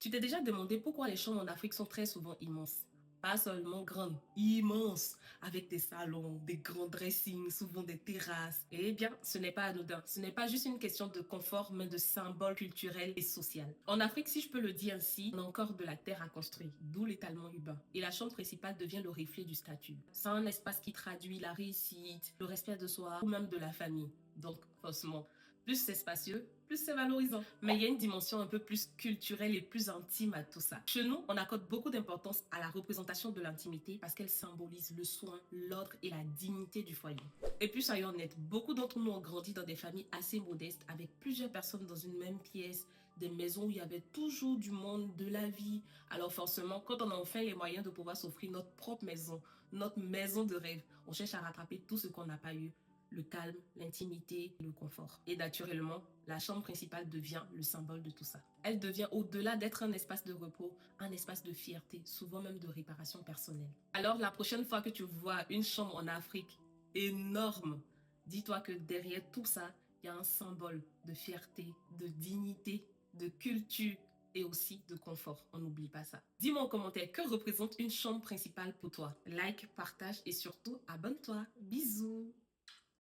Tu t'es déjà demandé pourquoi les chambres en Afrique sont très souvent immenses? Pas seulement grandes, immenses, avec des salons, des grands dressings, souvent des terrasses. Eh bien, ce n'est pas anodin. Ce n'est pas juste une question de confort, mais de symbole culturel et social. En Afrique, si je peux le dire ainsi, on a encore de la terre à construire, d'où l'étalement urbain. Et la chambre principale devient le reflet du statut. C'est un espace qui traduit la réussite, le respect de soi ou même de la famille. Donc, forcément, plus c'est spacieux, plus c'est valorisant. Mais il y a une dimension un peu plus culturelle et plus intime à tout ça. Chez nous, on accorde beaucoup d'importance à la représentation de l'intimité parce qu'elle symbolise le soin, l'ordre et la dignité du foyer. Et puis, soyons honnêtes, beaucoup d'entre nous ont grandi dans des familles assez modestes avec plusieurs personnes dans une même pièce, des maisons où il y avait toujours du monde, de la vie. Alors forcément, quand on a enfin les moyens de pouvoir s'offrir notre propre maison, notre maison de rêve, on cherche à rattraper tout ce qu'on n'a pas eu, le calme, l'intimité, le confort. Et naturellement, la chambre principale devient le symbole de tout ça. Elle devient, au-delà d'être un espace de repos, un espace de fierté, souvent même de réparation personnelle. Alors la prochaine fois que tu vois une chambre en Afrique énorme, dis-toi que derrière tout ça, il y a un symbole de fierté, de dignité, de culture et aussi de confort. On n'oublie pas ça. Dis-moi en commentaire que représente une chambre principale pour toi. Like, partage et surtout abonne-toi. Bisous.